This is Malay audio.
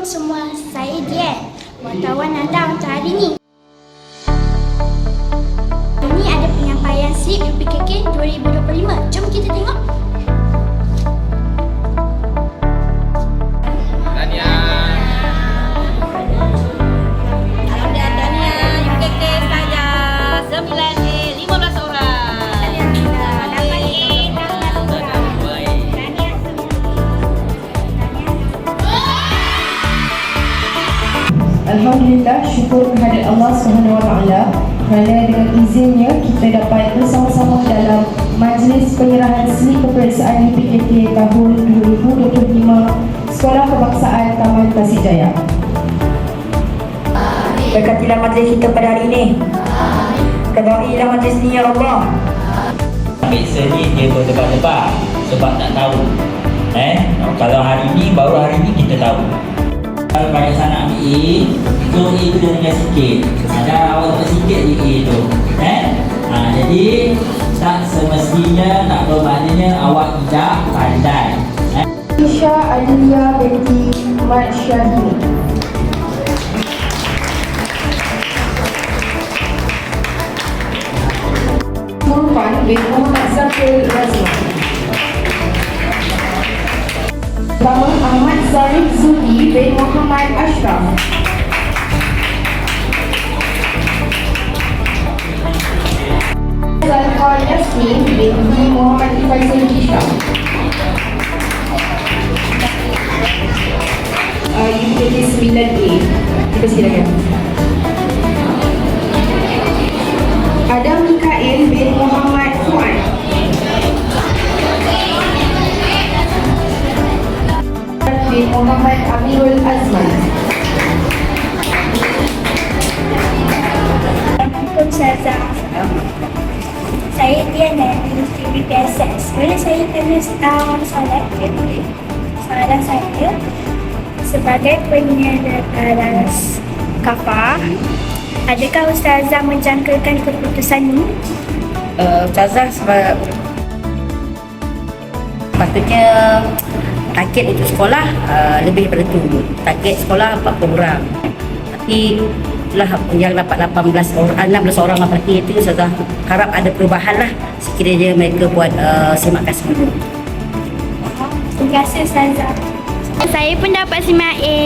Assalamualaikum semua, saya Dian, wartawan anda untuk hari ini. Ini ada penyampaian SIP UPKK 2025. Jom kita tengok. Alhamdulillah, syukur kehadirat Allah SWT kerana dengan izinnya kita dapat bersama-sama dalam Majlis Penyerahan Slip Peperiksaan UPKK tahun 2025 Sekolah Kebangsaan Taman Tasik Jaya. Berkatilah majlis kita pada hari ini. Kedailah majlis ni ya Allah. Biasanya dia berdebar-debar sebab tak tahu. Kalau hari ni, baru hari ni kita tahu. Kalau banyak sana ambil A, so A tu dia tinggal sikit. Ada awak dapat sikit di A tu. Jadi tak semestinya, tak bermaknanya awak tidak pandai. Isha Alia binti Mat Syahini. Murfan bin Muhammad Zafir Razman. Pertama, Ahmad Zarif Zudi bin Muhammad Ashraf. Zalfa Yasmin binti Muhammad Faisal Hisham. UPKK 9A. Kita silakan. Adam Mikael bin Muhammad Fuad. Bin Muhammad Amirul Azman. Assalamualaikum Ustazah. Saya Dian dari Industri BPSS. Boleh saya tanya soalan? Soalan saya, sebagai penyedia kelas KAFA, adakah Ustazah menjangkakan keputusan ini? Ustazah sebab patutnya target itu sekolah lebih daripada itu. Target sekolah 40 orang. Tapi lah yang dapat 16 orang berarti itu Ustazah harap ada perubahan lah sekiranya mereka buat semakan semula. Terima kasih Ustazah. Saya pun dapat simak A.